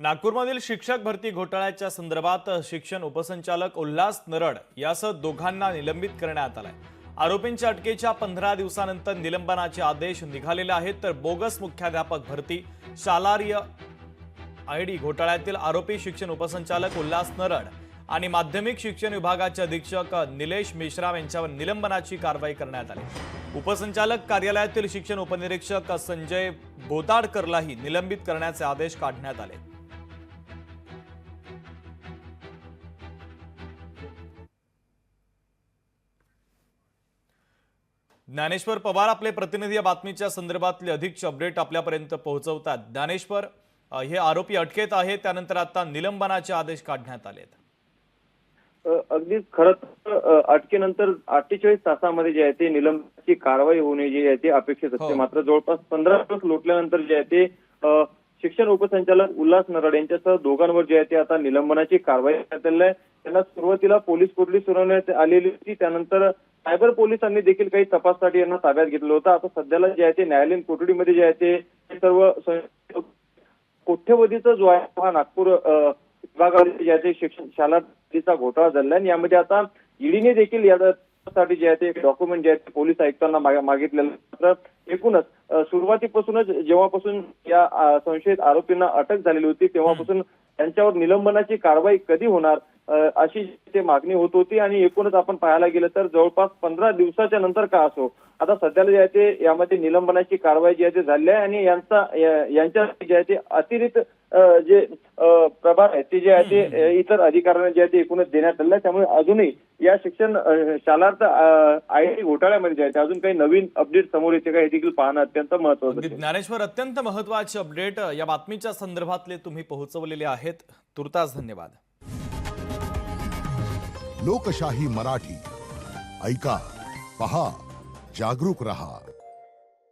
नागपूरमधील शिक्षक भरती घोटाळ्याच्या संदर्भात शिक्षण उपसंचालक उल्हास नरड यासह दोघांना निलंबित करण्यात आलंय। आरोपींच्या अटकेच्या 15 दिवसानंतर निलंबनाचे आदेश निघालेले आहेत। तर बोगस मुख्याध्यापक भरती शालार्य आयडी घोटाळ्यातील आरोपी शिक्षण उपसंचालक उल्हास नरड आणि माध्यमिक शिक्षण विभागाचे अधीक्षक निलेश मेश्राम यांच्यावर निलंबनाची कारवाई करण्यात आली। उपसंचालक कार्यालयातील शिक्षण उपनिरीक्षक संजय बोताडकरलाही निलंबित करण्याचे आदेश काढण्यात आले। ज्ञानेश्वर पवार आपले प्रतिनिधी या बातमीच्या संदर्भातले अधिकचे अपडेट आपल्यापर्यंत पोहोचवतात। ज्ञानेश्वर, हे आरोपी अटकेत आहेत, त्यानंतर आता निलंबनाचे आदेश काढण्यात आलेत। अगदीच खरं अटकेनंतर 48 तासामध्ये जे आहे ते निलंबनाची कारवाई होणे जी आहे ती अपेक्षित असते। मात्र जवळपास 15 दिवस लोटल्यानंतर जे आहे ते शिक्षण उपसंचालक उल्हास नरड यांच्यासह दोघांवर जे आहे ते आता निलंबनाची कारवाई करण्यात आली आहे। त्यांना सुरुवातीला पोलीस कोठडी सुनावण्यात आलेली होती, त्यानंतर सायबर पोलिसांनी देखील काही तपासासाठी यांना ताब्यात घेतलं होतं। आता सध्याला जे आहे ते न्यायालयीन कोठडीमध्ये जे आहे ते सर्व कोट्यवधीचा जो आहे हा नागपूर विभागामध्ये जे आहे ते शिक्षण शालाचा घोटाळा झाला आणि यामध्ये आता ईडीने देखील यासाठी जे आहे ते डॉक्युमेंट जे आहे ते पोलीस आयुक्तांना मागितलेलं। मात्र एकूणच सुरुवातीपासूनच जेव्हापासून या संशयित आरोपींना अटक झालेली होती तेव्हापासून त्यांच्यावर निलंबनाची कारवाई कधी होणार अशी ते मागणी होत होती आणि एकूणच आपण पाहायला गेलं तर जवळपास 15 दिवसाच्या नंतर का असो आता सध्याला जे आहे ते यामध्ये निलंबनाची कारवाई जी आहे ते झाली आहे आणि यांच्या जे आहे ते अतिरिक्त जे प्रभार आहेत ते जे आहे ते इतर अधिकाऱ्यांना जे आहे ते एकूणच देण्यात आले। त्यामुळे अजूनही या शिक्षण शालार्थ आयडी घोटाळ्यामध्ये जे आहे ते अजून काही नवीन अपडेट समोर येते का हे देखील पाहणं अत्यंत महत्त्वाचं आहे। ज्ञानेश्वर, अत्यंत महत्त्वाचे अपडेट या बातमीच्या संदर्भातले तुम्ही पोहोचवलेले आहेत। तुर्तास धन्यवाद। लोकशाही मराठी ऐका, पहा, जागरूक रहा।